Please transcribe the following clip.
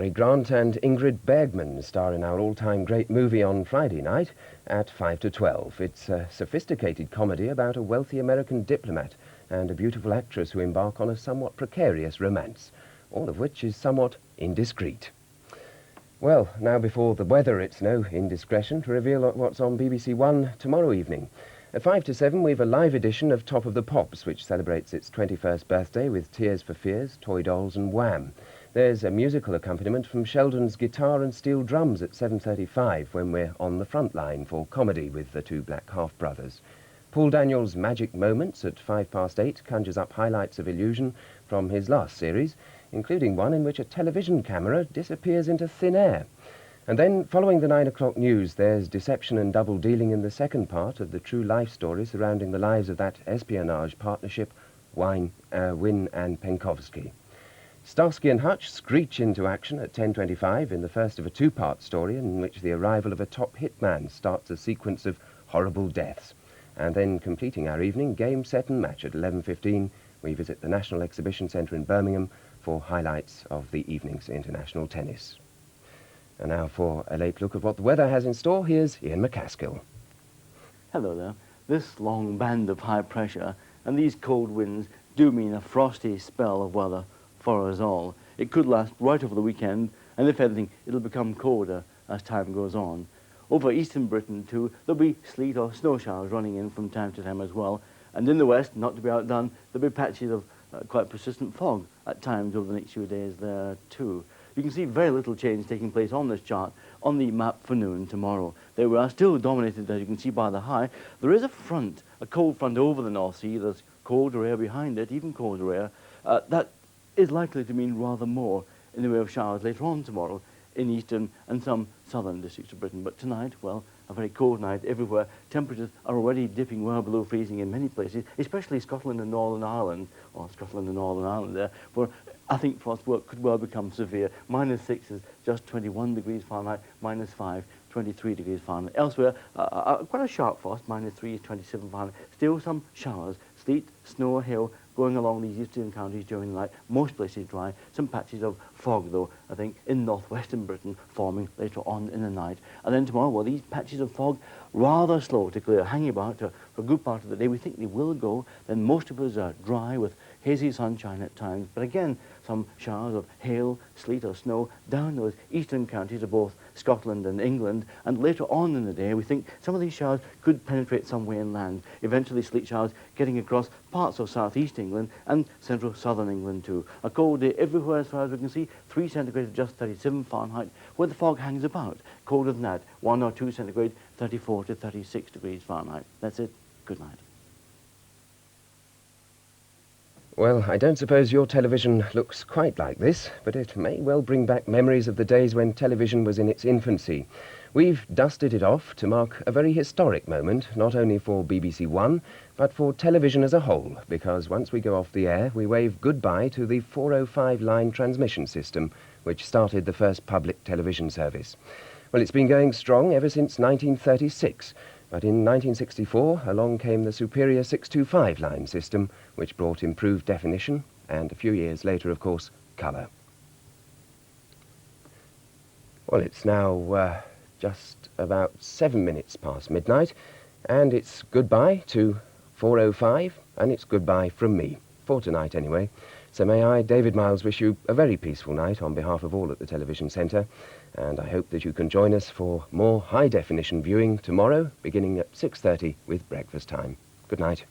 Cary Grant and Ingrid Bergman star in our all-time great movie on Friday night at 5 to 12. It's a sophisticated comedy about a wealthy American diplomat and a beautiful actress who embark on a somewhat precarious romance, all of which is somewhat indiscreet. Well, now before the weather, it's no indiscretion to reveal what's on BBC1 tomorrow evening. At 5 to 7, we've a live edition of Top of the Pops, which celebrates its 21st birthday with Tears for Fears, Toy Dolls and Wham! There's a musical accompaniment from Sheldon's guitar and steel drums at 7:35 when we're on the front line for comedy with the two Black half-brothers. Paul Daniels' Magic Moments at 8:05 conjures up highlights of illusion from his last series, including one in which a television camera disappears into thin air. And then, following the 9 o'clock news, there's deception and double-dealing in the second part of the true life story surrounding the lives of that espionage partnership, Wynne and Penkovsky. Starsky and Hutch screech into action at 10:25 in the first of a two-part story in which the arrival of a top hitman starts a sequence of horrible deaths. And then, completing our evening, game, set and match at 11:15, we visit the National Exhibition Centre in Birmingham for highlights of the evening's international tennis. And now for a late look at what the weather has in store, here's Ian McCaskill. Hello there. This long band of high pressure and these cold winds do mean a frosty spell of weather for us all. It could last right over the weekend, and if anything, it'll become colder as time goes on. Over eastern Britain too, there'll be sleet or snow showers running in from time to time as well. And in the west, not to be outdone, there'll be patches of quite persistent fog at times over the next few days there too. You can see very little change taking place on this chart on the map for noon tomorrow. They are still dominated, as you can see, by the high. There is a front, a cold front over the North Sea. There's colder air behind it, even colder air. That is likely to mean rather more in the way of showers later on tomorrow in eastern and some southern districts of Britain. But tonight, well, a very cold night everywhere. Temperatures are already dipping well below freezing in many places, especially Scotland and Northern Ireland, or Scotland and Northern Ireland there, where I think frost could well become severe. -6 is just 21 degrees Fahrenheit, -5, 23 degrees Fahrenheit. Elsewhere, quite a sharp frost, -3 is 27 Fahrenheit. Still some showers, sleet, snow, hail, going along these eastern counties during the night. Most places dry. Some patches of fog, though, I think, in northwestern Britain, forming later on in the night. And then tomorrow, well, these patches of fog rather slow to clear, hanging about for a good part of the day. We think they will go. Then most of us are dry with hazy sunshine at times. But again, some showers of hail, sleet or snow down those eastern counties of both Scotland and England. And later on in the day, we think some of these showers could penetrate some way inland. Eventually, sleet showers getting across parts of southeast England and central southern England too. A cold day everywhere as far as we can see. 3 centigrade, just 37 Fahrenheit, where the fog hangs about. Colder than that, 1 or 2 centigrade, 34 to 36 degrees Fahrenheit. That's it. Good night. Well, I don't suppose your television looks quite like this, but it may well bring back memories of the days when television was in its infancy. We've dusted it off to mark a very historic moment, not only for BBC1, but for television as a whole, because once we go off the air, we wave goodbye to the 405 line transmission system, which started the first public television service. Well, it's been going strong ever since 1936, but in 1964 along came the superior 625 line system, which brought improved definition and a few years later, of course, colour. Well, it's now just about 7 minutes past midnight, and it's goodbye to 405, and it's goodbye from me, for tonight anyway. So may I, David Miles, wish you a very peaceful night on behalf of all at the Television Centre, and I hope that you can join us for more high-definition viewing tomorrow, beginning at 6:30 with breakfast time. Good night.